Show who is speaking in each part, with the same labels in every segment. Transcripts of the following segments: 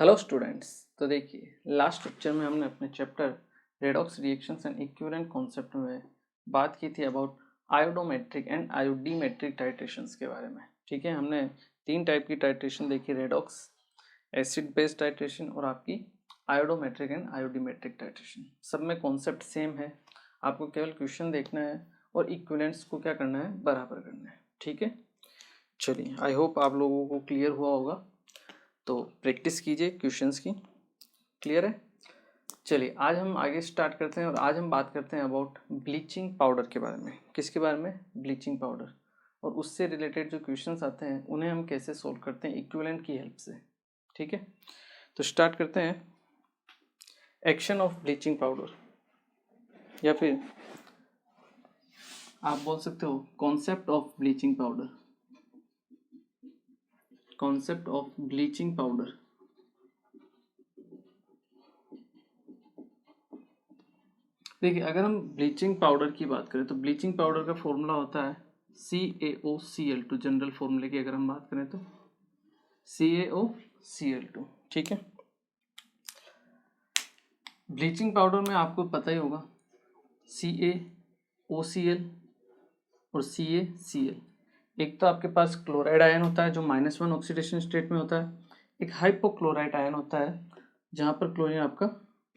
Speaker 1: Hello students. तो देखिए, last lecture में हमने अपने chapter redox reactions and equivalent concept में बात की थी अबाउट आयोडोमेट्रिक एंड आयोडीमेट्रिक टाइट्रेशंस के बारे में। ठीक है, हमने 3 टाइप की टाइट्रेशन देखी, रेडॉक्स, एसिड बेस्ड टाइट्रेशन और आपकी आयोडोमेट्रिक एंड आयोडीमेट्रिक टाइट्रेशन। सब में कॉन्सेप्ट सेम है, आपको केवल क्वेश्चन देखना है और इक्विवेलेंट्स को क्या करना है, बराबर करना है। ठीक है, चलिए, आई होप आप लोगों को क्लियर हुआ होगा। तो प्रैक्टिस कीजिए क्वेश्चंस की। क्लियर है? चलिए, आज हम आगे स्टार्ट करते हैं और आज हम बात करते हैं अबाउट ब्लीचिंग पाउडर के बारे में। किसके बारे में? Bleaching powder. और उससे रिलेटेड जो क्वेश्चंस आते हैं उन्हें हम कैसे सोल्व करते हैं इक्विवेलेंट की हेल्प से। ठीक है, तो स्टार्ट करते हैं। एक्शन ऑफ ब्लीचिंग पाउडर, या फिर आप बोल सकते हो concept of bleaching powder. Concept of bleaching powder. देखिए, अगर हम ब्लीचिंग पाउडर की बात करें तो ब्लीचिंग पाउडर का फॉर्मूला होता है CaOCl2। जनरल फॉर्मूले की अगर हम बात करें तो CaOCl2। ठीक है, ब्लीचिंग पाउडर में आपको पता ही होगा CaOCl और CaCl। एक तो आपके पास क्लोराइड आयन होता है जो -1 ऑक्सीडेशन स्टेट में होता है, एक हाइपोक्लोराइड आयन होता है जहां पर क्लोरीन आपका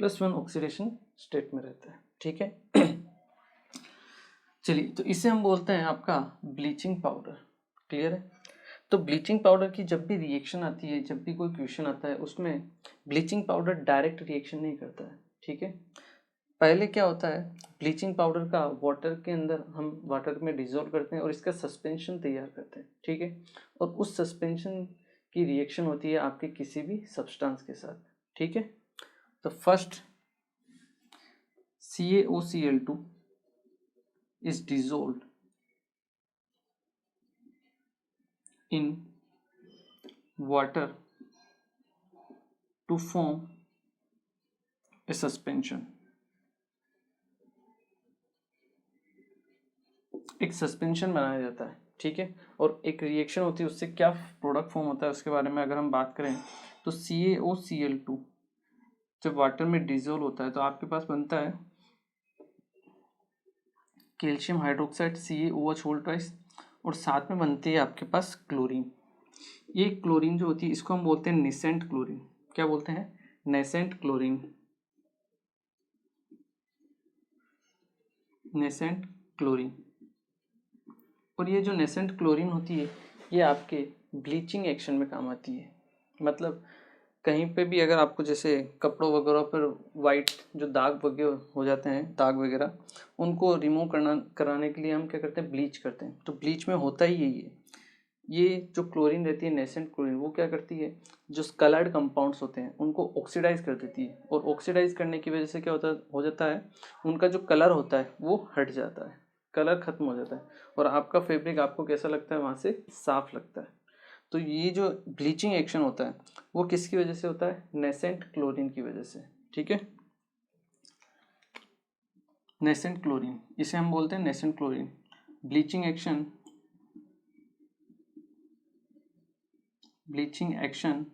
Speaker 1: +1 ऑक्सीडेशन स्टेट में रहता है। ठीक है, चलिए, तो इसे हम बोलते हैं आपका ब्लीचिंग पाउडर। क्लियर है? तो ब्लीचिंग पाउडर की जब भी रिएक्शन आती है, जब भी कोई क्वेश्चन आता है, उसमें ब्लीचिंग पाउडर डायरेक्ट रिएक्शन नहीं करता है। ठीक है, पहले क्या होता है, ब्लीचिंग पाउडर का वाटर के अंदर हम वाटर में डिजोल्व करते हैं और इसका सस्पेंशन तैयार करते हैं। ठीक है, और उस सस्पेंशन की रिएक्शन होती है आपके किसी भी सब्सटेंस के साथ। ठीक है, तो first CaOCl2 is dissolved in water to form a suspension। एक सस्पेंशन बनाया जाता है। ठीक है, और एक रिएक्शन होती है, उससे क्या प्रोडक्ट फॉर्म होता है उसके बारे में अगर हम बात करें तो CaOCl2 जब वाटर में डिजोल्व होता है तो आपके पास बनता है कैल्शियम हाइड्रोक्साइड CaOH और साथ में बनती है आपके पास क्लोरीन। ये क्लोरीन जो होती है इसको हम बोलते हैं नेसेंट क्लोरीन। क्या बोलते हैं? Nascent chlorine. Nascent chlorine. और ये जो नेसेंट क्लोरीन होती है ये आपके ब्लीचिंग एक्शन में काम आती है। मतलब कहीं पे भी अगर आपको जैसे कपड़ों वगैरह पर वाइट जो दाग वगैरह हो जाते हैं, दाग वगैरह, उनको रिमूव कराने के लिए हम क्या करते हैं, ब्लीच करते हैं। तो ब्लीच में होता ही यही है, ये जो क्लोरीन रहती है नेसेंट क्लोरीन, वो क्या करती है, जो कलर्ड कंपाउंड्स होते हैं उनको ऑक्सीडाइज कर देती है। और ऑक्सीडाइज करने की वजह से क्या हो जाता है, उनका जो कलर होता है वो हट जाता है, कलर खत्म हो जाता है और आपका फैब्रिक आपको कैसा लगता है, वहाँ से साफ लगता है। तो ये जो ब्लीचिंग एक्शन होता है वो किसकी वजह से होता है? नेसेंट क्लोरीन की वजह से। ठीक है, नेसेंट क्लोरीन, इसे हम बोलते हैं nascent chlorine. Bleaching action, bleaching action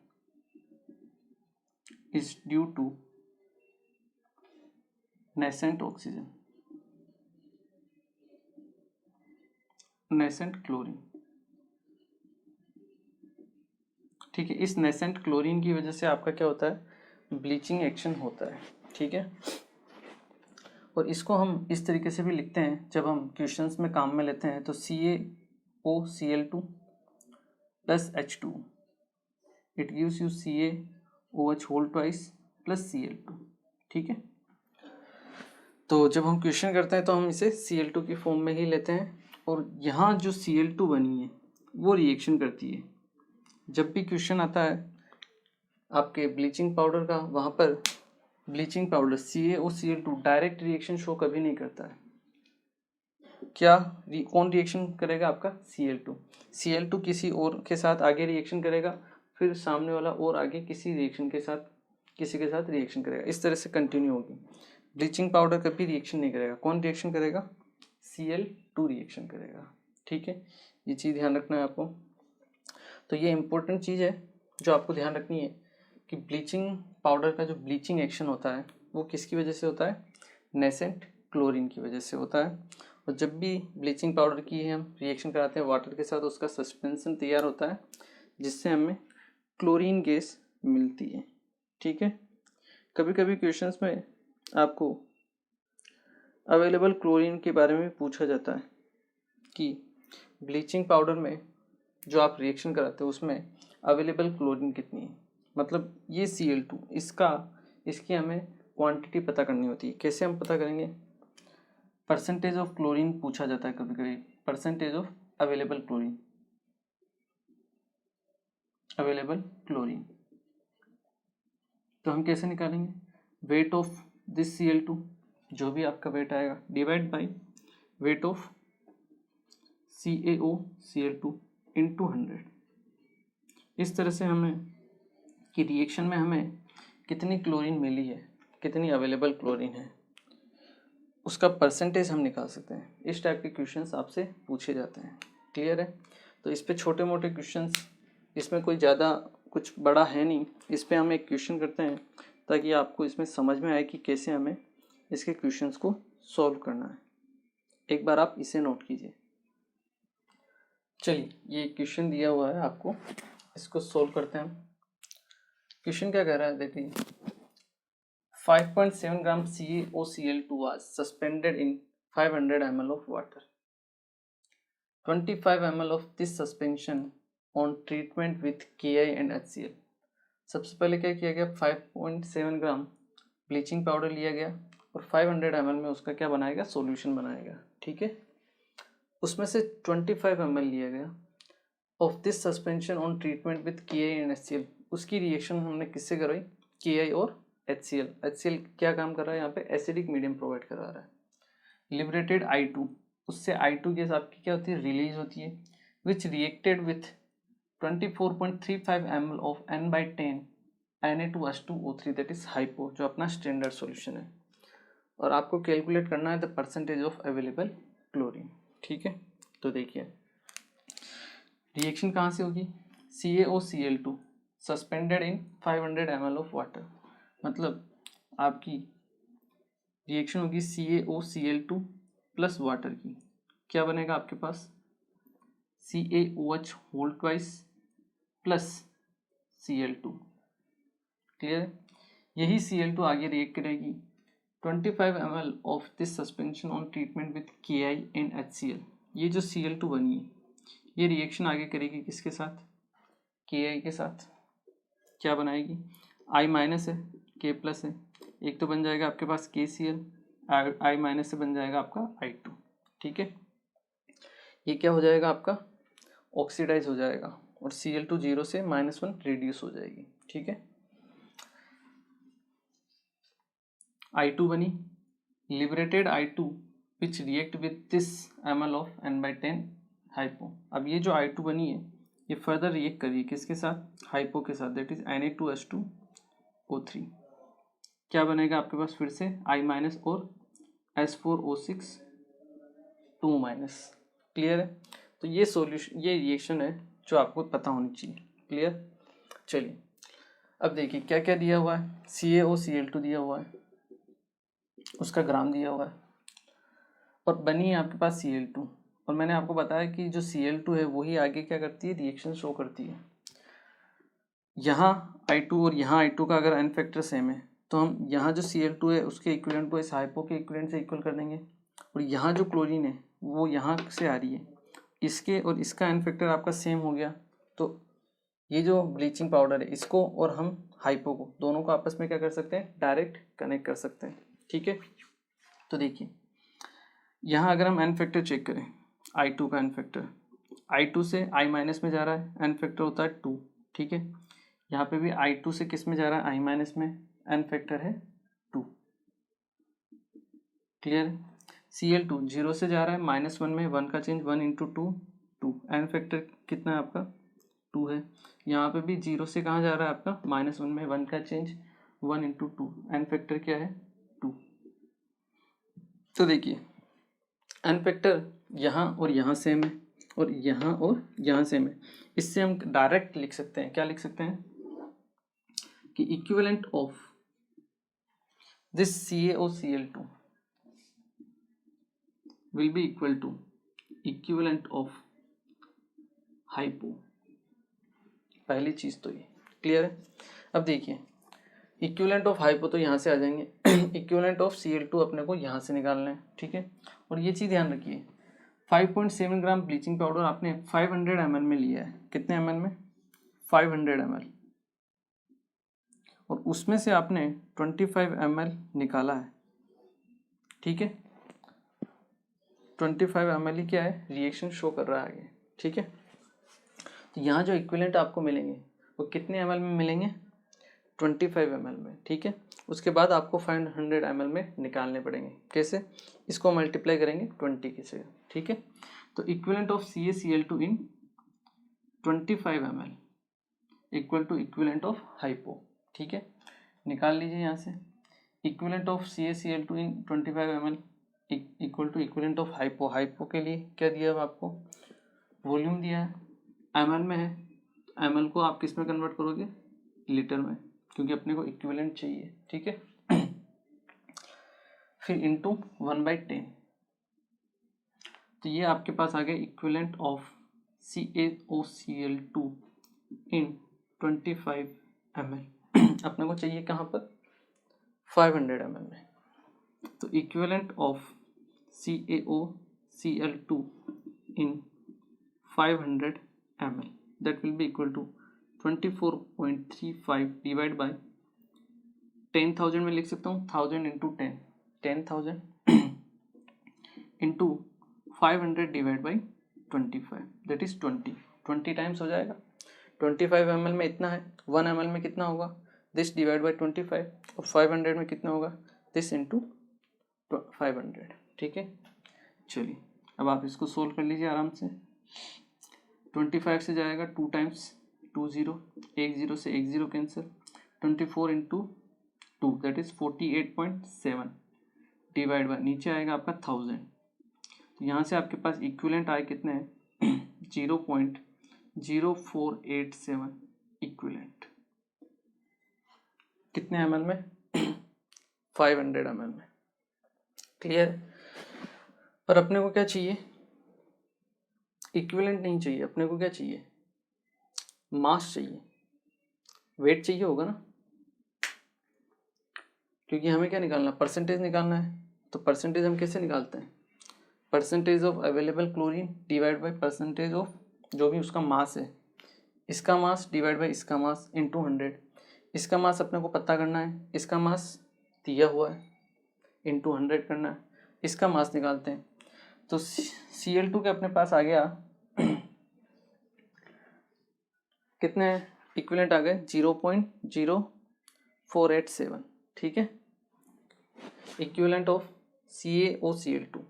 Speaker 1: is due to nascent oxygen, nascent chlorine. ठीक है, इस नेसेंट क्लोरीन की वजह से आपका क्या होता है, ब्लीचिंग एक्शन होता है। ठीक है, और इसको हम इस तरीके से भी लिखते हैं जब हम क्वेश्चंस में काम में लेते हैं तो CaOCl2 plus H2 it gives you CaOH whole twice plus Cl2। ठीक है, तो जब हम क्वेश्चन करते हैं तो हम इसे Cl2 की फॉर्म में ही लेते हैं और यहाँ जो Cl2 बनी है वो रिएक्शन करती है। जब भी क्वेश्चन आता है आपके ब्लीचिंग पाउडर का, वहाँ पर bleaching powder CaOCl2 direct reaction show कभी नहीं करता है। क्या कौन रिएक्शन करेगा? आपका Cl2 किसी और के साथ आगे रिएक्शन करेगा, फिर सामने वाला और आगे किसी के साथ रिएक्शन करेगा। इस तरह से कंटिन्यू होगी। ब्लीचिंग पाउडर कभी रिएक्शन नहीं करेगा। कौन रिएक्शन करेगा? Cl2 रिएक्शन करेगा। ठीक है, ये चीज़ ध्यान रखना है आपको। तो ये इंपॉर्टेंट चीज़ है जो आपको ध्यान रखनी है कि ब्लीचिंग पाउडर का जो ब्लीचिंग एक्शन होता है वो किसकी वजह से होता है, नेसेंट क्लोरीन की वजह से होता है। और जब भी ब्लीचिंग पाउडर की हम रिएक्शन कराते हैं वाटर के साथ, उसका सस्पेंशन तैयार होता है जिससे हमें क्लोरीन गैस मिलती है। ठीक है, कभी कभी क्वेश्चंस में आपको अवेलेबल क्लोरीन के बारे में पूछा जाता है कि ब्लीचिंग पाउडर में जो आप रिएक्शन कराते हो उसमें अवेलेबल क्लोरीन कितनी है, मतलब ये Cl2 इसकी हमें क्वांटिटी पता करनी होती है। कैसे हम पता करेंगे, परसेंटेज ऑफ क्लोरीन पूछा जाता है कभी कभी, परसेंटेज ऑफ अवेलेबल क्लोरीन। तो हम कैसे निकालेंगे, वेट ऑफ दिस Cl2, जो भी आपका वेट आएगा, divide by weight of CaOCl2 into 100। इस तरह से हमें कि रिएक्शन में हमें कितनी क्लोरीन मिली है, कितनी अवेलेबल क्लोरीन है, उसका परसेंटेज हम निकाल सकते हैं। इस टाइप के क्वेश्चंस आपसे पूछे जाते हैं। क्लियर है, तो इस पे छोटे मोटे क्वेश्चंस, इसमें कोई ज़्यादा कुछ बड़ा है नहीं, इस पे हम एक क्वेश्चन करते हैं ताकि आपको इसमें समझ में आए कि कैसे हमें इसके क्वेश्चंस को सॉल्व करना है। एक बार आप इसे नोट कीजिए। चलिए, ये क्वेश्चन दिया हुआ है आपको, इसको सॉल्व करते हैं हम। क्वेश्चन क्या कह रहा है, देखिए 5.7 ग्राम CaOCl2 was suspended in 500 ml of water. 25 ml of this suspension on treatment with Ki and HCl. सबसे पहले क्या किया गया, 5.7 ग्राम ब्लीचिंग पाउडर लिया गया और 500 ml में उसका क्या बनाएगा, सॉल्यूशन बनाएगा। ठीक है, उसमें से 25 ml लिया गया of this suspension on treatment with Ki and HCl। उसकी रिएक्शन हमने किससे करवाई, Ki और HCl क्या काम कर रहा है यहाँ पे, एसिडिक मीडियम प्रोवाइड करा रहा है। लिबरेटेड I2, उससे I2 गैस आपकी क्या होती है, रिलीज होती है, which reacted with 24.35 ml of N/10 Na2H2O3 that is hypo, जो अपना स्टैंडर्ड सॉल्यूशन है। और आपको कैलकुलेट करना है the percentage of available chlorine. ठीक है, तो देखिए रिएक्शन कहाँ से होगी, CaOCl2 suspended in 500 ml of water, मतलब आपकी रिएक्शन होगी CaOCl2 प्लस वाटर की, क्या बनेगा आपके पास, CaOH whole twice plus Cl2। Clear है, यही Cl2 आगे रिएक्ट करेगी 25 ml of this suspension on treatment with Ki and HCl। ये जो Cl2 बनी है ये रिएक्शन आगे करेगी किसके साथ, Ki के साथ, क्या बनाएगी, I माइनस है K प्लस है, एक तो बन जाएगा आपके पास KCl, I माइनस से बन जाएगा आपका I2। ठीक है, ये क्या हो जाएगा आपका, ऑक्सीडाइज हो जाएगा और Cl2 0 से -1 रिड्यूस हो जाएगी। ठीक है, I2 बनी, liberated I2 which react with this ml of N/10 hypo. अब ये जो I2 बनी है ये फर्दर रिएक्ट करिए किसके साथ, हाइपो के साथ, दैट इज Na2H2O3। क्या बनेगा आपके पास, फिर से I माइनस और H4O6 2 माइनस। क्लियर है, तो ये सॉल्यूशन, ये रिएक्शन है जो आपको पता होनी चाहिए। क्लियर, चलिए अब देखिए क्या क्या दिया हुआ है, CaOCl2 दिया हुआ है, उसका ग्राम दिया हुआ है और बनी है आपके पास Cl2। और मैंने आपको बताया कि जो Cl2 है वही आगे क्या करती है, रिएक्शन शो करती है। यहाँ I2 और यहाँ I2 का अगर एन फैक्टर सेम है तो हम यहाँ जो Cl2 है उसके इक्विवेलेंट को इस हाइपो के इक्विवेलेंट से इक्वल कर देंगे। और यहाँ जो क्लोरीन है वो यहाँ से आ रही है, इसके और इसका एन फैक्टर आपका सेम हो गया, तो ये जो ब्लीचिंग पाउडर है इसको और हम हाइपो को दोनों को आपस में क्या कर सकते हैं, डायरेक्ट कनेक्ट कर सकते हैं। ठीक है, तो देखिए यहाँ अगर हम एन फैक्टर चेक करें, I2 का एन फैक्टर, I2 से I माइनस में जा रहा है, एन फैक्टर होता है 2। ठीक है, यहाँ पे भी I2 से किस में जा रहा है, I माइनस में, एन फैक्टर है 2। क्लियर है, Cl2 0 से जा रहा है -1 में, 1 का चेंज 1 इंटू 2 2, एन फैक्टर कितना है आपका 2 है। यहाँ पे भी 0 से कहाँ जा रहा है आपका -1 में, 1 का चेंज 1 इंटू 2, एन फैक्टर क्या है 2। तो देखिए एन फैक्टर यहाँ और यहाँ सेम है और यहाँ सेम है, इससे हम डायरेक्ट लिख सकते हैं, क्या लिख सकते हैं, कि equivalent of this CaOCl2 will be equal to equivalent of hypo. पहली चीज तो ये क्लियर है। अब देखिए इक्विवेलेंट ऑफ हाइपो तो यहाँ से आ जाएंगे, इक्विवेलेंट ऑफ Cl2 अपने को यहाँ से निकालना है, ठीक है। और ये चीज ध्यान रखिए 5.7 ग्राम ब्लीचिंग पाउडर आपने 500 ml में लिया है। कितने ml में? 500 ml। और उसमें से आपने 25 ml निकाला है, ठीक है। 25 ml ही क्या है, रिएक्शन शो कर रहा है आगे, ठीक है। तो यहाँ जो इक्विवेलेंट आपको मिलेंगे वो कितने ml में मिलेंगे? 25 ml में, ठीक है। उसके बाद आपको 500 ml में निकालने पड़ेंगे। कैसे? इसको मल्टीप्लाई करेंगे 20 के से, ठीक है। तो equivalent of CaCl2 in 25 ml equal to equivalent of hypo, ठीक है। निकाल लीजिए यहाँ से equivalent of CaCl2 in 25 ml equal to equivalent of hypo. Hypo के लिए क्या दिया है आपको? वॉल्यूम दिया है, ml में है। ml को आप किस में कन्वर्ट करोगे? लीटर में, क्योंकि अपने को इक्विवेलेंट चाहिए, ठीक है। फिर इंटू 1/10, तो ये आपके पास आ गया equivalent of CaOCl2 in 25 ml। अपने को चाहिए कहाँ पर? 500 ml में। तो equivalent of CaOCl2 in 500 ml that will be equal to 24.35 divide by 10,000 में लिख सकता हूँ, 1000 into 10, 10,000 into 500 divide by 25 that is 20 times हो जाएगा। 25 ml में इतना है, 1 ml में कितना होगा? दिस डिवाइड बाई 25, और 500 में कितना होगा? दिस इंटू 500, ठीक है। चलिए अब आप इसको सोल्व कर लीजिए आराम से। 25 से जाएगा 2 टाइम्स 2 0, 1 0 से 1 0 cancel, 24 into 2 that is 48.7 divide by नीचे आएगा आपका 1000। तो यहाँ से आपके पास इक्विवेलेंट आए कितने हैं? 0.0487 इक्विवेलेंट। कितने ml में? 500 ml में, क्लियर। पर अपने को क्या चाहिए? इक्विवेलेंट नहीं चाहिए, अपने को क्या चाहिए? मास चाहिए, वेट चाहिए होगा ना, क्योंकि हमें क्या निकालना? परसेंटेज निकालना है। तो परसेंटेज हम कैसे निकालते हैं? Percentage of available chlorine divide by percentage of जो भी उसका मास है, इसका मास डिवाइड बाय इसका मास इंटू 100। इसका मास अपने को पता करना है, इसका मास दिया हुआ है, इंटू 100 करना है। इसका मास निकालते हैं, तो Cl2 के अपने पास आ गया कितने इक्विवेलेंट आ गए? 0.0487, ठीक है। इक्विवेलेंट ऑफ CaOCl2,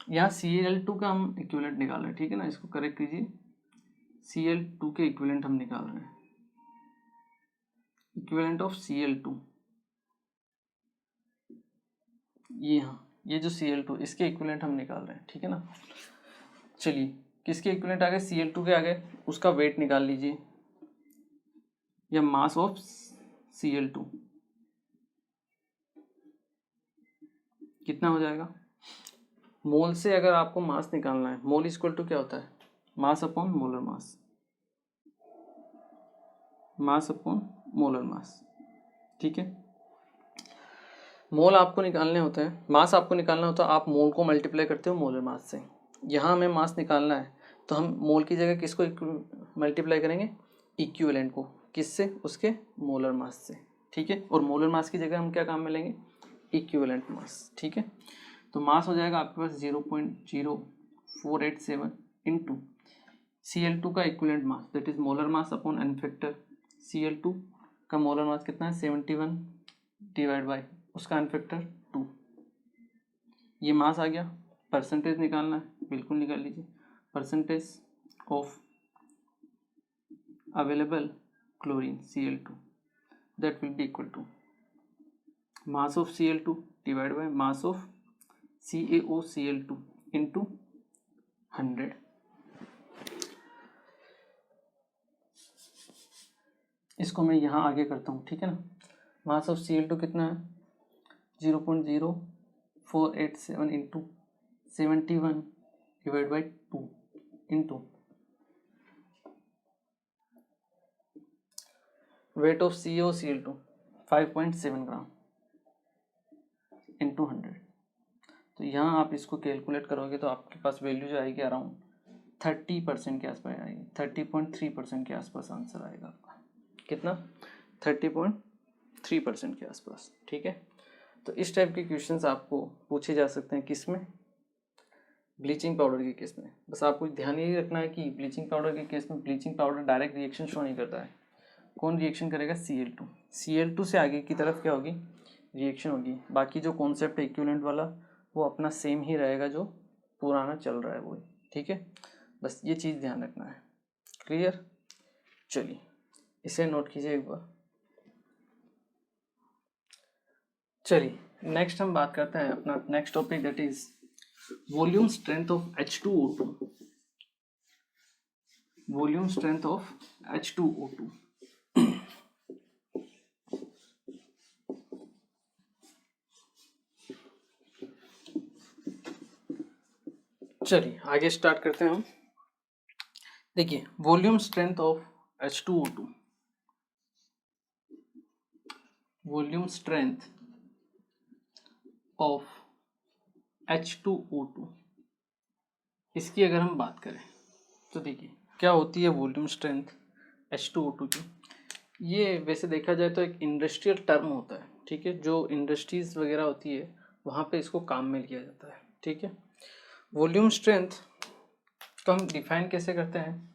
Speaker 1: यहाँ Cl2 का हम इक्विवेलेंट निकाल रहे हैं, ठीक है ना। इसको करेक्ट कीजिए, Cl2 के इक्विवेलेंट हम निकाल रहे हैं। इक्विवेलेंट ऑफ Cl2 ये, हाँ ये जो Cl2 इसके इक्विवेलेंट हम निकाल रहे हैं, ठीक है ना। चलिए किसके इक्विवेलेंट आ गए? Cl2 के आ गए, उसका वेट निकाल लीजिए या मास ऑफ Cl2 कितना हो जाएगा? मोल से अगर आपको मास निकालना है, मोल इक्वल टू क्या होता है? Mass upon molar mass, mass upon molar mass, ठीक है। मोल आपको निकालने होते हैं, मास आपको निकालना होता है, आप मोल को मल्टीप्लाई करते हो मोलर मास से। यहाँ हमें मास निकालना है तो हम मोल की जगह किसको मल्टीप्लाई करेंगे? इक्विवेलेंट को। किससे? उसके मोलर मास से, ठीक है। और मोलर मास की जगह हम क्या काम में लेंगे? इक्विवेलेंट मास, ठीक है। तो मास हो जाएगा आपके पास 0.0487 इंटू Cl2 का equivalent mass that is molar mass upon N factor. Cl2 का मोलर मास कितना है? 71 डिवाइड बाय उसका एन फैक्टर 2। ये मास आ गया। परसेंटेज निकालना है, बिल्कुल निकाल लीजिए। Percentage of available chlorine Cl2 that will be equal to mass of Cl2 divided by mass of CaOCl2 into 100। इसको मैं यहाँ आगे करता हूँ, ठीक है ना। मास ऑफ Cl2 कितना है 0.0487 into 71 divide by 2 into weight of CaOCl2 5.7 gram into 100। तो यहाँ आप इसको कैलकुलेट करोगे तो आपके पास वैल्यू जो आएगी अराउंड 30% के आसपास आएगी, 30.3% के आसपास आंसर आएगा आपका। कितना 30.3% के आसपास, ठीक है। तो इस टाइप के क्वेश्चंस आपको पूछे जा सकते हैं किस में, ब्लीचिंग पाउडर के केस में। बस आपको ध्यान यही रखना है कि ब्लीचिंग पाउडर के केस में bleaching powder direct reaction show नहीं करता है। कौन रिएक्शन करेगा Cl2 से आगे की तरफ क्या होगी रिएक्शन होगी। बाकी जो कॉन्सेप्ट है इक्विवेलेंट वाला वो अपना सेम ही रहेगा जो पुराना चल रहा है वही, ठीक है। बस ये चीज़ ध्यान रखना है, क्लियर। चलिए इसे नोट कीजिए एक बार। चलिए नेक्स्ट हम बात करते हैं अपना next topic, that is volume strength of H2O2। Volume strength of H2O2। चलिए आगे स्टार्ट करते हैं हम। देखिए volume strength of H2O2, volume strength of H2O2, इसकी अगर हम बात करें तो देखिए क्या होती है वॉल्यूम स्ट्रेंथ H2O2 की। ये वैसे देखा जाए तो एक इंडस्ट्रियल टर्म होता है, ठीक है। जो इंडस्ट्रीज वगैरह होती है वहाँ पे इसको काम में लिया जाता है, ठीक है। वॉल्यूम स्ट्रेंथ तो हम डिफाइन कैसे करते हैं,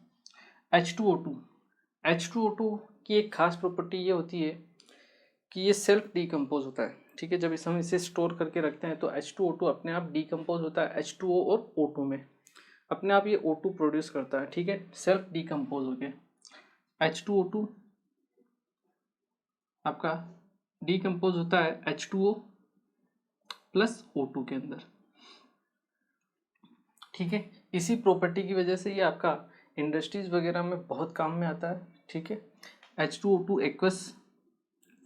Speaker 1: H2O2 की एक खास प्रॉपर्टी ये होती है कि ये सेल्फ डीकम्पोज होता है, ठीक है। जब हम इसे स्टोर करके रखते हैं तो H2O2 अपने आप डीकम्पोज होता है H2O और O2 में, अपने आप ये O2 प्रोड्यूस करता है, ठीक है, सेल्फ डीकम्पोज होके। H2O2 आपका डीकम्पोज होता है H2O प्लस O2 के अंदर, ठीक है। इसी प्रॉपर्टी की वजह से ये आपका इंडस्ट्रीज वगैरह में बहुत काम में आता है, ठीक है। H2O2 एक्वस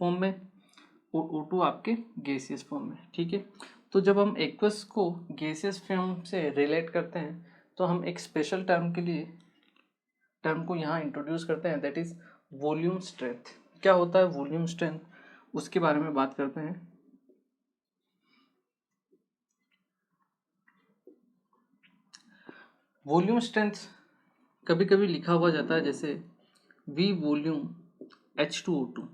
Speaker 1: फॉर्म में और O2 आपके गैसियस फॉर्म में, ठीक है। तो जब हम एक्वस को गैसियस फॉर्म से रिलेट करते हैं तो हम एक स्पेशल टर्म को यहाँ इंट्रोड्यूस करते हैं, दैट इज वॉल्यूम स्ट्रेंथ। क्या होता है वॉल्यूम स्ट्रेंथ, उसके बारे में बात करते हैं। वॉल्यूम स्ट्रेंथ कभी कभी लिखा हुआ जाता है जैसे V वॉल्यूम H2O2।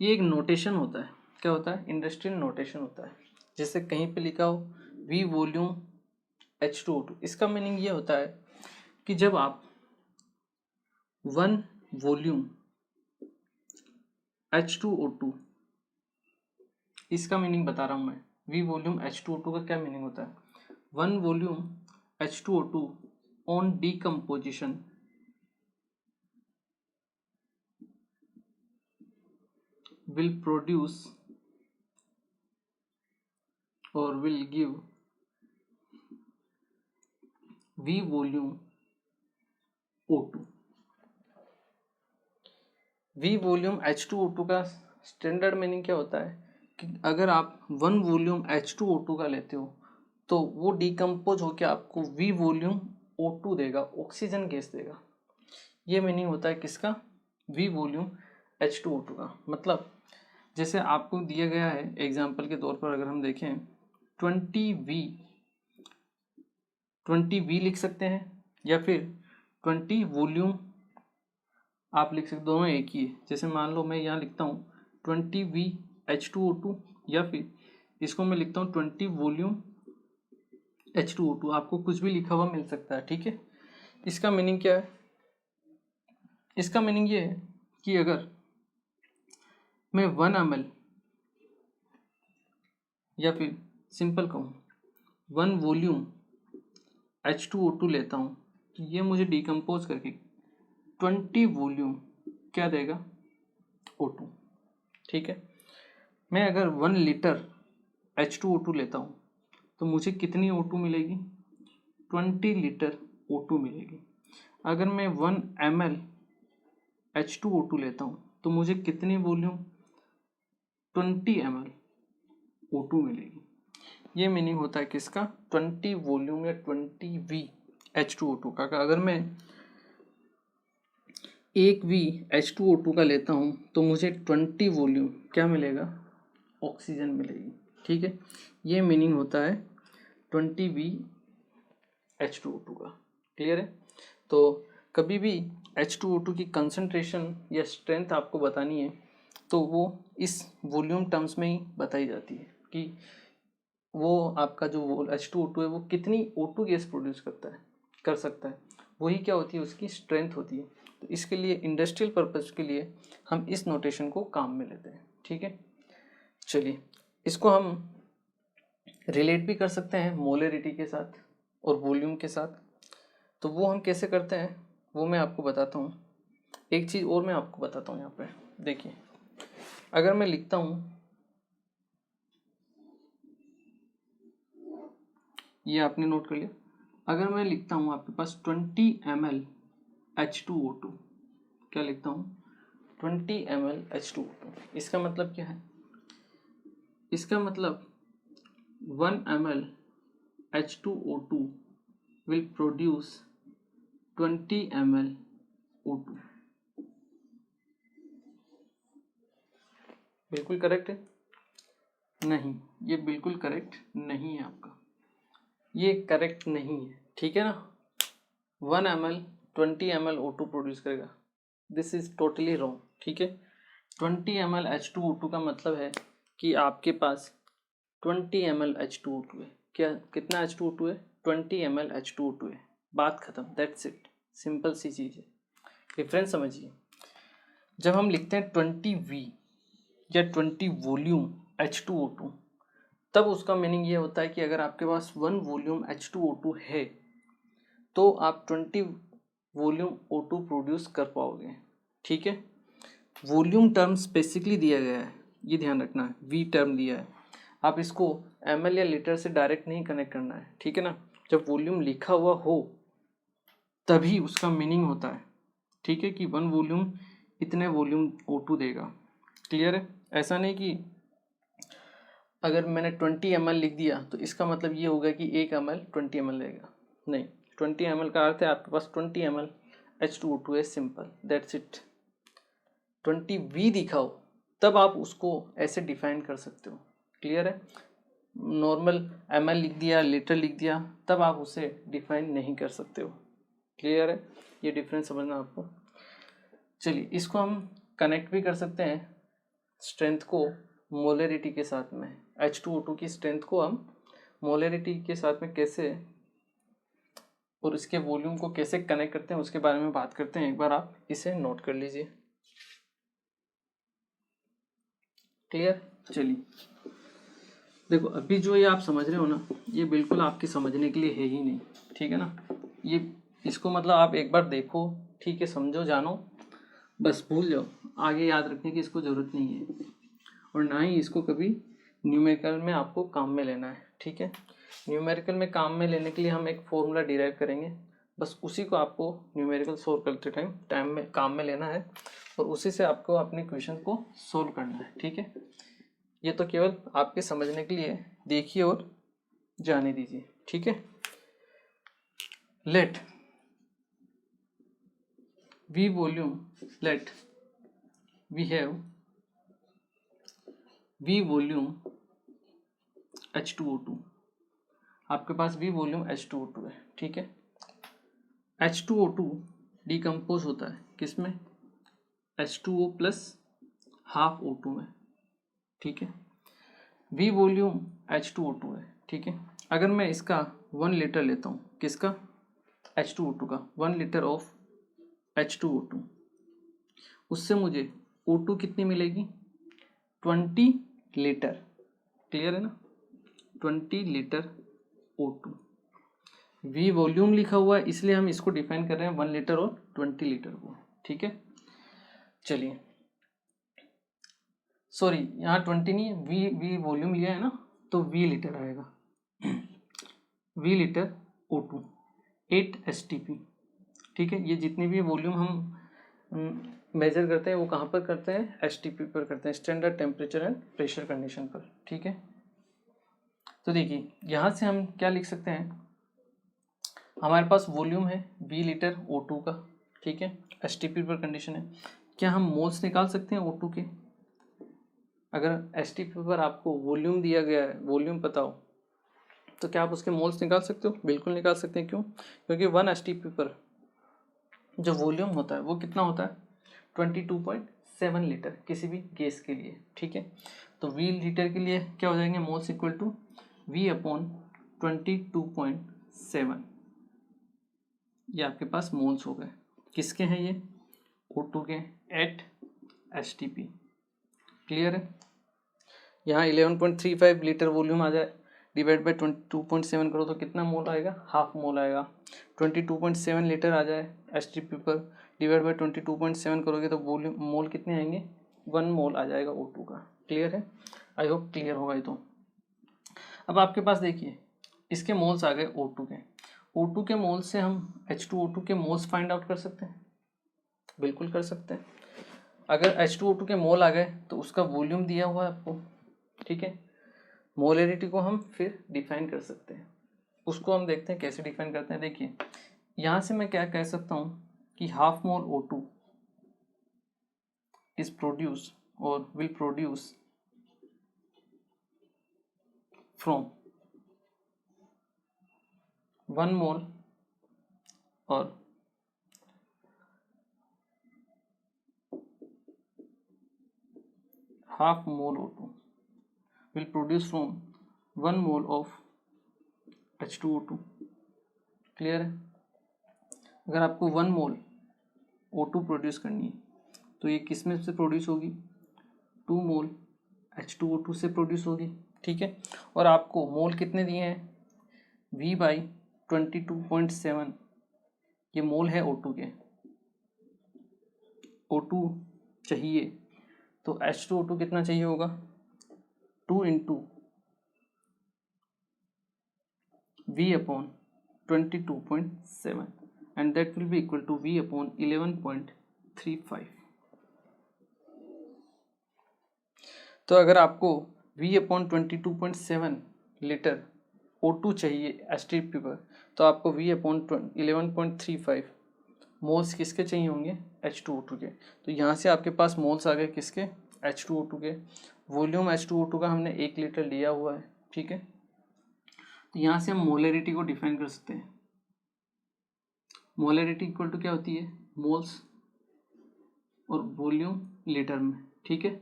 Speaker 1: ये एक नोटेशन होता है, क्या होता है इंडस्ट्रियल नोटेशन होता है। जैसे कहीं पे लिखा हो V वॉल्यूम H2O2, इसका मीनिंग ये होता है कि जब आप 1 वॉल्यूम H2O2, इसका मीनिंग बता रहा हूँ मैं, V वॉल्यूम H2O2 का क्या मीनिंग होता है, 1 volume H2O2 on decomposition will produce or will give V volume O2। V volume H2O2 का स्टैंडर्ड मीनिंग क्या होता है कि अगर आप 1 वॉल्यूम H2O2 का लेते हो तो वो डिकम्पोज होकर आपको V वॉल्यूम O2 देगा, ऑक्सीजन गैस देगा। ये मीनिंग होता है किसका, V वॉल्यूम H2O2 का। मतलब जैसे आपको दिया गया है एग्जाम्पल के तौर पर अगर हम देखें 20V लिख सकते हैं या फिर 20 वॉल्यूम आप लिख सकते, दोनों एक ही है। जैसे मान लो मैं यहाँ लिखता हूँ 20V H2O2 या फिर इसको मैं लिखता हूँ 20 वॉल्यूम H2O2, आपको कुछ भी लिखा हुआ मिल सकता है, ठीक है। इसका मीनिंग क्या है, इसका मीनिंग ये है कि अगर मैं 1 ml या फिर सिंपल कहूँ 1 वॉल्यूम H2O2 लेता हूँ तो ये मुझे डिकम्पोज करके 20 वॉल्यूम क्या देगा O2, ठीक है। मैं अगर 1 लीटर H2O2 लेता हूँ तो मुझे कितनी O2 मिलेगी, 20 लीटर O2 मिलेगी। अगर मैं 1 ml H2O2 लेता हूँ तो मुझे कितनी वॉल्यूम 20 ml O2 मिलेगी। ये मीनिंग होता है किसका, 20 वॉल्यूम या 20 V H2O2 का। अगर मैं 1 V H2O2 का लेता हूँ तो मुझे 20 वॉल्यूम क्या मिलेगा, ऑक्सीजन मिलेगी। ठीक है, ये मीनिंग होता है 20 V H2O2 का। क्लियर है। तो कभी भी H2O2 की कंसंट्रेशन या स्ट्रेंथ आपको बतानी है तो वो इस वॉल्यूम टर्म्स में ही बताई जाती है कि वो आपका जो H2O2 है वो कितनी O2 गैस प्रोड्यूस कर सकता है, वही क्या होती है, उसकी स्ट्रेंथ होती है। तो इसके लिए इंडस्ट्रियल पर्पज़ के लिए हम इस नोटेशन को काम में लेते हैं। ठीक है, चलिए इसको हम रिलेट भी कर सकते हैं मोलरिटी के साथ और वॉल्यूम के साथ। तो वो हम कैसे करते हैं वो मैं आपको बताता हूँ। एक चीज़ और मैं आपको बताता हूँ यहाँ पे देखिए, अगर मैं लिखता हूँ, ये आपने नोट कर लिया, अगर मैं लिखता हूँ आपके पास 20 ml H2O2, क्या लिखता हूँ 20 ml H2O2, इसका मतलब क्या है, इसका मतलब 1 ml H2O2 will produce 20 ml O2। बिल्कुल करेक्ट है? नहीं, ये बिल्कुल करेक्ट नहीं है आपका, ये करेक्ट नहीं है। ठीक है ना, 1 ml 20 ml O2 प्रोड्यूस करेगा, दिस इज टोटली रॉन्ग। ठीक है, 20 ml H2O2 का मतलब है कि आपके पास 20 ml H2O2 है। क्या, कितना H2O2 है, 20 ml H2O2 है, बात खत्म, दैट्स इट, सिंपल सी चीज़ है। डिफरेंस समझिए, जब हम लिखते हैं 20V या 20 वॉल्यूम H2O2, तब उसका मीनिंग ये होता है कि अगर आपके पास 1 वॉल्यूम H2O2 है तो आप 20 वॉल्यूम O2 प्रोड्यूस कर पाओगे। ठीक है, वॉल्यूम टर्म स्पेसिफिकली दिया गया है, ये ध्यान रखना है, V टर्म दिया है, आप इसको ml या लीटर से डायरेक्ट नहीं कनेक्ट करना है। ठीक है ना, जब वॉल्यूम लिखा हुआ हो तभी उसका मीनिंग होता है। ठीक है, कि 1 वॉल्यूम इतने वॉल्यूम O2 देगा। क्लियर है, ऐसा नहीं कि अगर मैंने 20 ml लिख दिया तो इसका मतलब ये होगा कि 1 ml 20 ml लेगा, नहीं, 20 ml का अर्थ है आपके पास 20 ml H2O2 है, सिंपल, दैट्स इट। 20V दिखाओ तब आप उसको ऐसे डिफाइन कर सकते हो। क्लियर है, नॉर्मल ml लिख दिया, लीटर लिख दिया, तब आप उसे डिफाइन नहीं कर सकते हो। क्लियर है, ये डिफरेंस समझना आपको। चलिए इसको हम कनेक्ट भी कर सकते हैं स्ट्रेंथ को मोलरिटी के साथ में, H2O2 की स्ट्रेंथ को हम मोलरिटी के साथ में कैसे और इसके वॉल्यूम को कैसे कनेक्ट करते हैं उसके बारे में बात करते हैं। एक बार आप इसे नोट कर लीजिए। क्लियर, चलिए देखो, अभी जो ये आप समझ रहे हो ना, ये बिल्कुल आपके समझने के लिए है ही नहीं। ठीक है ना, ये इसको मतलब आप एक बार देखो, ठीक है, समझो, जानो, बस भूल जाओ, आगे याद रखने की इसको ज़रूरत नहीं है, और ना ही इसको कभी न्यूमेरिकल में आपको काम में लेना है। ठीक है, न्यूमेरिकल में काम में लेने के लिए हम एक फॉर्मूला डिराइव करेंगे, बस उसी को आपको न्यूमेरिकल सोल्व करते टाइम में काम में लेना है, और उसी से आपको अपने क्वेश्चन को सोल्व करना है। ठीक है, ये तो केवल आपके समझने के लिए देखिए और जाने दीजिए। ठीक है, late V volume, let we have V volume H2O2, आपके पास V वॉल्यूम H2O2 है। ठीक है, H2O2 डिकम्पोज होता है किस में, H2O प्लस हाफ O2 में। ठीक है, V वॉल्यूम H2O2 है। ठीक है, अगर मैं इसका 1 लीटर लेता हूँ, किसका, H2O2 का 1 लीटर ऑफ H2O2, उससे मुझे O2 कितनी मिलेगी, 20 लीटर। क्लियर है ना, 20 लीटर O2। V वॉल्यूम लिखा हुआ है इसलिए हम इसको डिफाइन कर रहे हैं 1 लीटर और 20 लीटर को। ठीक है, चलिए, सॉरी यहाँ 20 नहीं है, V वॉल्यूम लिया है ना, तो V लीटर आएगा, V लीटर O2 8 STP। ठीक है, ये जितनी भी वॉल्यूम हम मेजर करते हैं वो कहाँ पर करते हैं, एसटीपी पर करते हैं, standard temperature and pressure condition पर। ठीक है, तो देखिए यहाँ से हम क्या लिख सकते हैं, हमारे पास वॉल्यूम है 20 लीटर O2 का। ठीक है, एसटीपी पर कंडीशन है। क्या हम मोल्स निकाल सकते हैं O2 के? अगर एसटीपी पर आपको वॉल्यूम दिया गया है, वॉल्यूम पता हो, तो क्या आप उसके मोल्स निकाल सकते हो? बिल्कुल निकाल सकते हैं। क्यों? क्योंकि 1 एसटीपी पर जो वॉल्यूम होता है वो कितना होता है, 22.7 लीटर किसी भी गैस के लिए। ठीक है, तो V लीटर के लिए क्या हो जाएंगे, moles equal to V upon 22.7। ये आपके पास मोल्स हो गए। किसके हैं ये? O2 के एट एसटीपी। क्लियर है? यहाँ 11.35 लीटर वॉल्यूम आ जाए, डिवाइड बाई 22.7 करो तो कितना मोल आएगा, हाफ मोल आएगा। 22.7 लीटर आ जाए एसटीपी पर, डिवाइड बाई 22.7 करोगे तो वॉल्यूम मोल कितने आएंगे, 1 मोल आ जाएगा O2 का। क्लियर है? आई होप क्लियर होगा ये तो। अब आपके पास देखिए इसके मोल्स आ गए O2 के। O2 के मोल से हम H2O2 के मोल्स फाइंड आउट कर सकते हैं, बिल्कुल कर सकते हैं। अगर H2O2 के मोल आ गए तो उसका वॉल्यूम दिया हुआ है आपको। ठीक है, मोलरिटी को हम फिर डिफाइन कर सकते हैं, उसको हम देखते हैं कैसे डिफाइन करते हैं। देखिए यहाँ से मैं क्या कह सकता हूँ कि half mole O2 is produce और विल प्रोड्यूस फ्रॉम 1 मोल और half mole O2 will produce from 1 mole of H2O2। Clear है? अगर आपको 1 मोल O2 प्रोड्यूस करनी है तो ये किस में से प्रोड्यूस होगी, 2 मोल H2O2 से प्रोड्यूस होगी। ठीक है, और आपको मोल कितने दिए हैं, V बाई 22.7 ये मोल है O2 के। O2 चाहिए तो H2O2 कितना चाहिए होगा, 2 into V upon 22.7 and that will be equal to V upon 11.35। तो अगर आपको V अपॉन 22.7 लीटर O2 चाहिए एसटीपी पर, तो आपको V अपॉन 11.35 मोल्स किसके चाहिए होंगे, H2O2 के। तो यहाँ से आपके पास मोल्स आ गए किसके, H2O2 के। वॉल्यूम H2O2 का हमने 1 लीटर लिया हुआ है। ठीक है, तो यहाँ से हम मोलरिटी को डिफाइन कर सकते हैं। मोलरिटी इक्वल टू क्या होती है, मोल्स और वॉल्यूम लीटर में। ठीक है,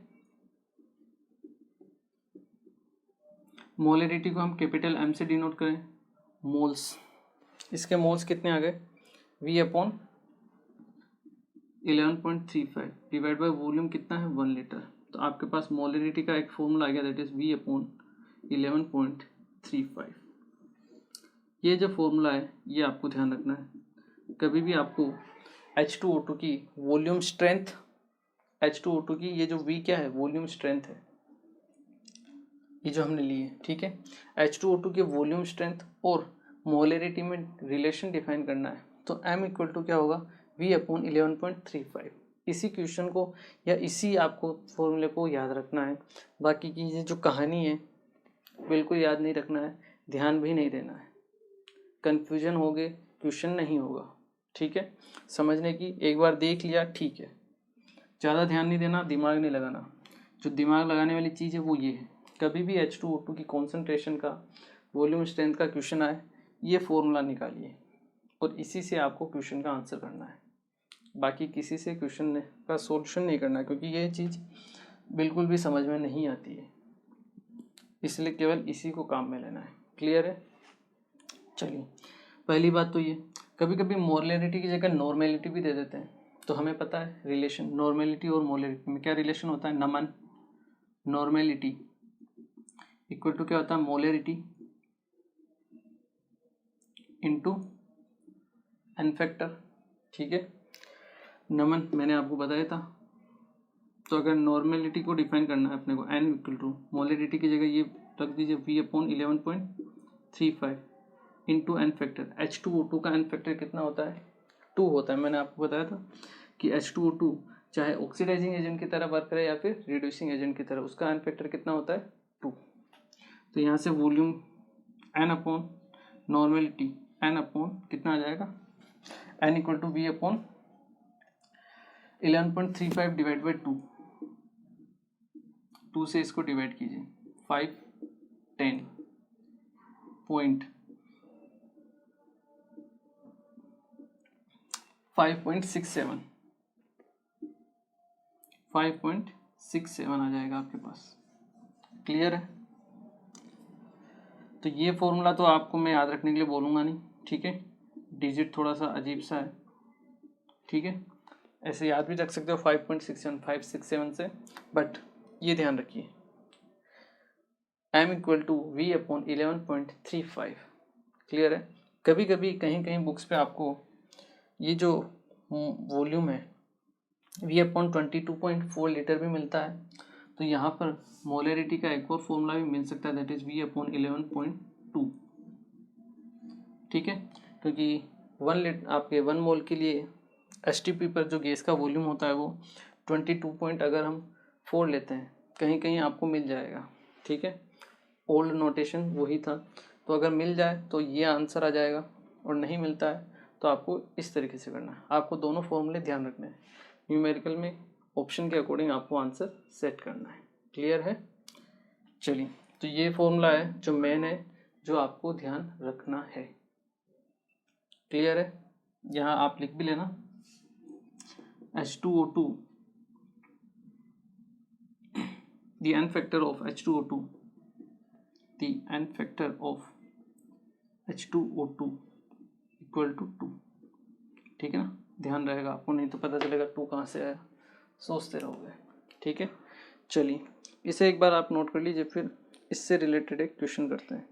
Speaker 1: मोलरिटी को हम कैपिटल M से डिनोट करें, मोल्स। इसके मोल्स कितने आ गए, V upon 11.35 divide by volume कितना है, 1 लीटर। तो आपके पास मोलरिटी का एक फॉर्मूला आ गया, दैट इज V अपॉन 11.35। ये जो फॉर्मूला है ये आपको ध्यान रखना है। कभी भी आपको H2O2 की वॉल्यूम स्ट्रेंथ, H2O2 की ये जो V क्या है, वॉल्यूम स्ट्रेंथ है, ये जो हमने ली है। ठीक है, H2O2 के वॉल्यूम स्ट्रेंथ और मोलरिटी में रिलेशन डिफाइन करना है, तो M इक्वल टू क्या होगा, V अपॉन 11.35। इसी क्वेश्चन को या इसी आपको फॉर्मूले को याद रखना है। बाकी की ये जो कहानी है बिल्कुल याद नहीं रखना है, ध्यान भी नहीं देना है, कन्फ्यूजन हो गए क्वेश्चन नहीं होगा। ठीक है, समझने की एक बार देख लिया ठीक है, ज़्यादा ध्यान नहीं देना, दिमाग नहीं लगाना। जो दिमाग लगाने वाली चीज़ है वो ये है, कभी भी H2O2 की कॉन्सेंट्रेशन का वॉल्यूम स्ट्रेंथ का क्वेश्चन आए, ये फॉर्मूला निकालिए और इसी से आपको क्वेश्चन का आंसर करना है। बाकी किसी से क्वेश्चन का सॉल्यूशन नहीं करना है, क्योंकि ये चीज़ बिल्कुल भी समझ में नहीं आती है, इसलिए केवल इसी को काम में लेना है। क्लियर है? चलिए, पहली बात तो ये, कभी कभी मोलरिटी की जगह नॉर्मेलिटी भी दे देते हैं, तो हमें पता है रिलेशन नॉर्मेलिटी और मोलरिटी में क्या रिलेशन होता है, नमन। नॉर्मेलिटी इक्वल टू क्या होता है, मोलरिटी इंटू एन फैक्टर। ठीक है, नमन मैंने आपको बताया था। तो अगर नॉर्मेलिटी को डिफाइन करना है अपने को, एन इक्वल टू मोलरिटी की जगह ये रख दीजिए, V upon 11.35 into N factor. H2O2 का एन फैक्टर कितना होता है, 2 होता है। मैंने आपको बताया था कि H2O2 चाहे ऑक्सीडाइजिंग एजेंट की तरह वर्क करे या फिर रिड्यूसिंग एजेंट की तरह, उसका एन फैक्टर कितना होता है 2। तो यहाँ से volume N upon normality N upon कितना आ जाएगा, N equal to V upon 11.35 divide by 2 से इसको डिवाइड कीजिए 5 10 पॉइंट 5.67 आ जाएगा आपके पास। क्लियर है? तो ये फॉर्मूला तो आपको मैं याद रखने के लिए बोलूँगा नहीं, ठीक है, डिजिट थोड़ा सा अजीब सा है, ठीक है, ऐसे याद भी रख सकते हो 5.67 से, बट ये ध्यान रखिए m equal to V upon 11.35। Clear है? कभी कभी कहीं कहीं बुक्स पे आपको ये जो वॉल्यूम है v अपॉन 22.4 लीटर भी मिलता है, तो यहाँ पर मोलरिटी का एक और फॉर्मूला भी मिल सकता है, दैट इज v अपॉन 11.2। ठीक है, क्योंकि 1 लीटर आपके 1 मोल के लिए STP पर जो गैस का वॉल्यूम होता है वो 22 अगर हम 4 लेते हैं, कहीं कहीं आपको मिल जाएगा, ठीक है, ओल्ड नोटेशन वही था, तो अगर मिल जाए तो ये आंसर आ जाएगा, और नहीं मिलता है तो आपको इस तरीके से करना है। आपको दोनों फॉर्मूले ध्यान रखने हैं, न्यूमेरिकल में ऑप्शन के अकॉर्डिंग आपको आंसर सेट करना है। क्लियर है? चलिए, तो ये फॉर्मूला है जो मेन है, जो आपको ध्यान रखना है। क्लियर है? यहाँ आप लिख भी लेना H2O2, the n factor of H2O2, the n factor of H2O2 equal to 2। ठीक है ना, ध्यान रहेगा आपको, नहीं तो पता चलेगा 2 कहाँ से आया, सोचते रहोगे। ठीक है, चलिए इसे एक बार आप नोट कर लीजिए, फिर इससे रिलेटेड एक क्वेश्चन करते हैं।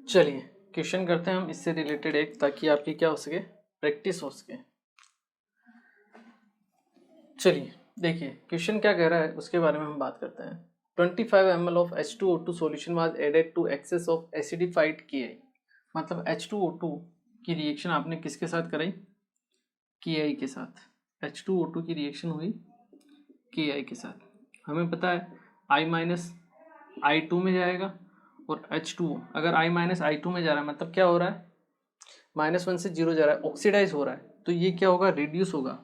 Speaker 1: चलिए क्वेश्चन करते हैं हम इससे रिलेटेड एक, ताकि आपकी क्या हो सके, प्रैक्टिस हो सके। चलिए देखिए क्वेश्चन क्या कह रहा है उसके बारे में हम बात करते हैं। 25 ml of H2O2 solution was added to excess of acidified Ki। मतलब H2O2 की रिएक्शन आपने किसके साथ कराई, Ki के साथ। H2O2 की रिएक्शन हुई Ki के साथ। हमें पता है I माइनस I2 में जाएगा, और H2O अगर I माइनस I2 में जा रहा है मतलब क्या हो रहा है, -1 से 0 जा रहा है, ऑक्सीडाइज हो रहा है, तो ये क्या होगा, रिड्यूस होगा।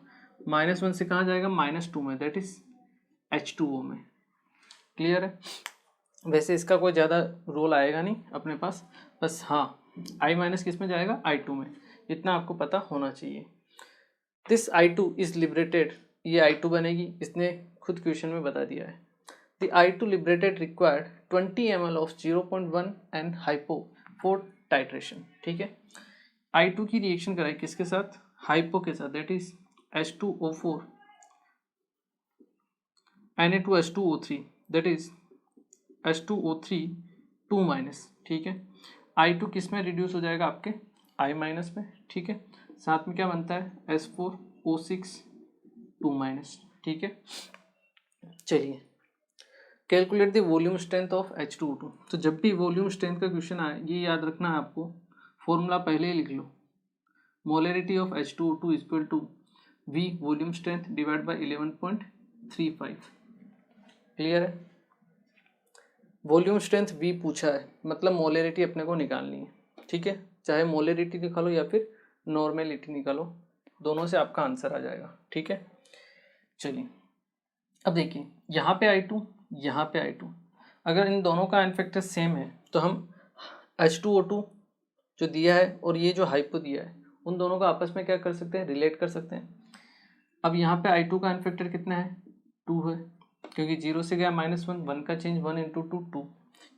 Speaker 1: -1 से कहाँ जाएगा, -2 में, दैट इज H2O में। क्लियर है? वैसे इसका कोई ज़्यादा रोल आएगा नहीं अपने पास, बस हाँ I माइनस किस में जाएगा, I2 में, इतना आपको पता होना चाहिए। दिस I2 इज लिबरेटेड, ये I2 बनेगी, इसने खुद क्वेश्चन में बता दिया है। The I2 liberated required 20 ml of 0.1 and hypo for titration. ठीक है, I2 की रिएक्शन कराई किसके साथ, हाइपो के साथ, that is H2O4 Na2H2O3, that is H2O3 2 minus. ठीक है, I2 किस में रिड्यूस हो जाएगा, आपके I माइनस में। ठीक है, साथ में क्या बनता है, S4O6 2 माइनस। ठीक है, चलिए calculate the volume strength of H2O2। तो जब भी वॉल्यूम स्ट्रेंथ का क्वेश्चन आए, ये याद रखना है आपको, फॉर्मूला पहले ही लिख लो, molarity of H2O2 equal to V volume strength divide by 11.35। Clear है? वॉल्यूम स्ट्रेंथ V पूछा है, मतलब मोलरिटी अपने को निकालनी है। ठीक है, चाहे मोलरिटी निकालो या फिर नॉर्मेलिटी निकालो, दोनों से आपका आंसर आ जाएगा। ठीक है, चलिए अब देखिए यहाँ पे I2, यहाँ पे I2, अगर इन दोनों का एन फैक्टर सेम है तो हम H2O2 जो दिया है और ये जो हाइपो दिया है, उन दोनों का आपस में क्या कर सकते हैं, रिलेट कर सकते हैं। अब यहाँ पे I2 का एन फैक्टर कितना है, 2 है, क्योंकि 0 से गया -1, 1 का चेंज 1 × 2 2।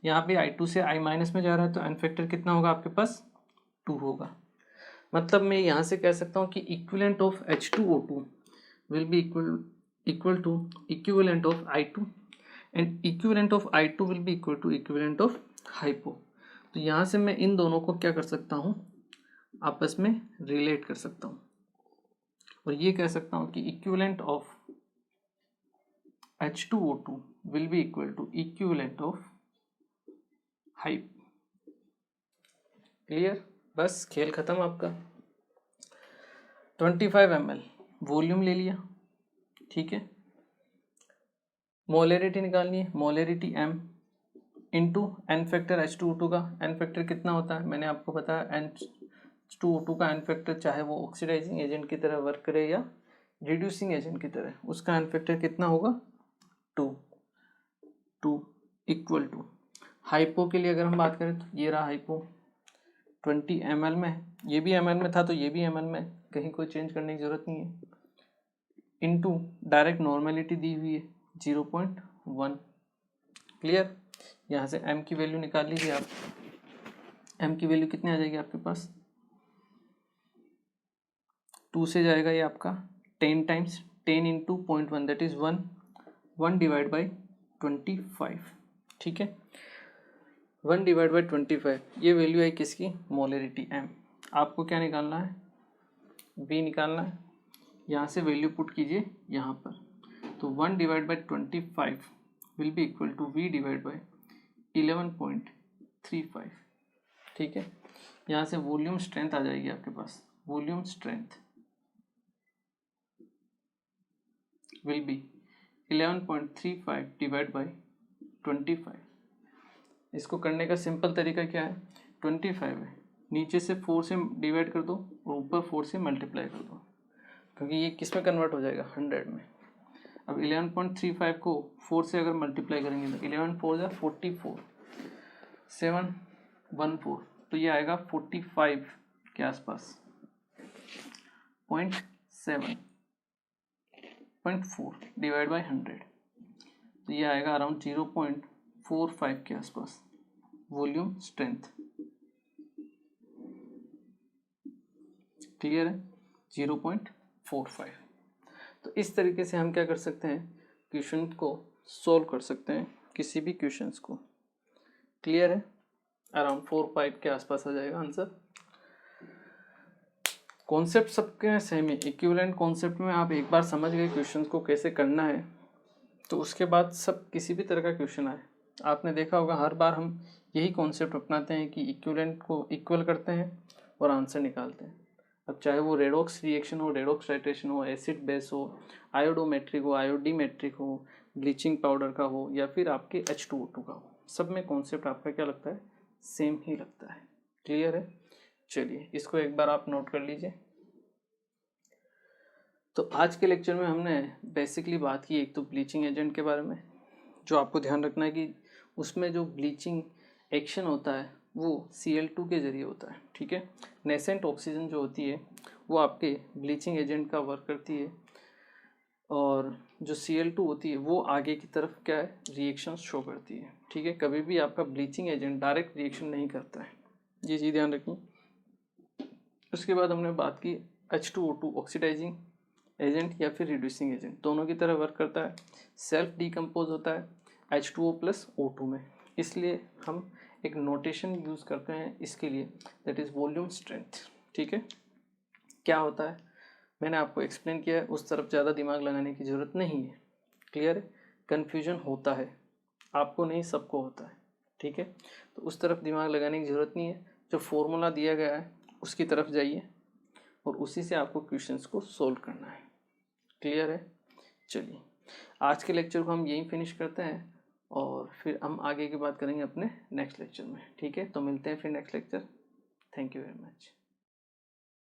Speaker 1: यहाँ पे I2 से I माइनस में जा रहा है, तो एन फैक्टर कितना होगा आपके पास, 2 होगा। मतलब मैं यहाँ से कह सकता हूँ कि equivalent of H2O2 will be equal to equivalent of I2, and equivalent of I2 will be equal to equivalent of hypo. तो यहाँ से मैं इन दोनों को क्या कर सकता हूँ, आपस में रिलेट कर सकता हूँ, और ये कह सकता हूँ कि equivalent of H2O2 will be equal to equivalent of hypo. Clear? बस खेल खत्म आपका। 25 ml वॉल्यूम ले लिया, ठीक है। मोलरिटी निकालनी है, molarity m into N factor H2O2 का। एन फैक्टर कितना होता है, मैंने आपको बताया H2O2 का एन फैक्टर, चाहे वो ऑक्सीडाइजिंग एजेंट की तरह वर्क करे या रिड्यूसिंग एजेंट की तरह, उसका एन फैक्टर कितना होगा 2 इक्वल टू। हाइपो के लिए अगर हम बात करें तो ये रहा हाइपो 20 ml में है, ये भी ml में था तो ये भी ml में, कहीं कोई चेंज करने की जरूरत नहीं है। इनटू डायरेक्ट नॉर्मेलिटी दी हुई है 0.1। क्लियर। यहाँ से m की वैल्यू निकाल लीजिए आप। m की वैल्यू कितनी आ जाएगी आपके पास, 2 से जाएगा ये आपका 10 times 10 into 0.1 that is 1 divide by 25, ठीक है। 1 डिवाइड बाई 25 ये वैल्यू है किसकी, मोलरिटी m। आपको क्या निकालना है, v निकालना है। यहाँ से वैल्यू पुट कीजिए यहाँ पर, तो 1 divide by 25 will be equal to v divide by 11.35, ठीक है। यहाँ से वॉल्यूम स्ट्रेंथ आ जाएगी आपके पास, volume strength will be 11.35 divide by 25। इसको करने का सिंपल तरीका क्या है, 25 है, नीचे से 4 से डिवाइड कर दो और ऊपर 4 से मल्टीप्लाई कर दो, क्योंकि ये किस में कन्वर्ट हो जाएगा 100 में। अब 11.35 को 4 से अगर मल्टीप्लाई करेंगे तो 11 4 जा 44, 714, तो ये आएगा 45 के आसपास, 0.4 डिवाइड बाई 100, तो ये आएगा अराउंड 0.45 के आसपास वॉल्यूम स्ट्रेंथ। क्लियर है, 0.45। तो इस तरीके से हम क्या कर सकते हैं, क्वेश्चन को सॉल्व कर सकते हैं, किसी भी क्वेश्चंस को। क्लियर है, अराउंड 4-5 के आसपास आ जाएगा आंसर। कॉन्सेप्ट सबके सेम है, इक्विवेलेंट कॉन्सेप्ट में आप एक बार समझ गए क्वेश्चंस को कैसे करना है, तो उसके बाद सब किसी भी तरह का क्वेश्चन आए, आपने देखा होगा हर बार हम यही कॉन्सेप्ट अपनाते हैं कि इक्विवेलेंट को इक्वल करते हैं और आंसर निकालते हैं। अब चाहे वो रेडॉक्स रिएक्शन हो, रेडॉक्स टाइट्रेशन हो, एसिड बेस हो, आयोडोमेट्रिक हो, आयोडीमेट्रिक हो, ब्लीचिंग पाउडर का हो, या फिर आपके H2O2 का हो, सब में कॉन्सेप्ट आपका क्या लगता है, सेम ही लगता है। क्लियर है, चलिए इसको एक बार आप नोट कर लीजिए। तो आज के लेक्चर में हमने बेसिकली बात की एक तो ब्लीचिंग एजेंट के बारे में, जो आपको ध्यान रखना है कि उसमें जो ब्लीचिंग एक्शन होता है वो Cl2 के जरिए होता है, ठीक है। नेसेंट ऑक्सीजन जो होती है वो आपके ब्लीचिंग एजेंट का वर्क करती है, और जो Cl2 होती है वो आगे की तरफ क्या है, रिएक्शन शो करती है, ठीक है। कभी भी आपका ब्लीचिंग एजेंट डायरेक्ट रिएक्शन नहीं करता है, ये चीज़ ध्यान रखिए। उसके बाद हमने बात की H2O2 ऑक्सीडाइजिंग एजेंट या फिर रिड्यूसिंग एजेंट, दोनों की तरह वर्क करता है, सेल्फ डिकम्पोज होता है H2O प्लस O2 में, इसलिए हम एक नोटेशन यूज़ करते हैं इसके लिए, दैट इज़ वॉल्यूम स्ट्रेंथ, ठीक है। क्या होता है मैंने आपको एक्सप्लेन किया है, उस तरफ ज़्यादा दिमाग लगाने की ज़रूरत नहीं है। क्लियर है, कन्फ्यूजन होता है, आपको नहीं सबको होता है, ठीक है। तो उस तरफ दिमाग लगाने की ज़रूरत नहीं है, जो फॉर्मूला दिया गया है उसकी तरफ जाइए और उसी से आपको क्वेश्चंस को सोल्व करना है। क्लियर है, चलिए आज के लेक्चर को हम यहीं फिनिश करते हैं और फिर हम आगे की बात करेंगे अपने नेक्स्ट लेक्चर में, ठीक है। तो मिलते हैं फिर next lecture. Thank you very much.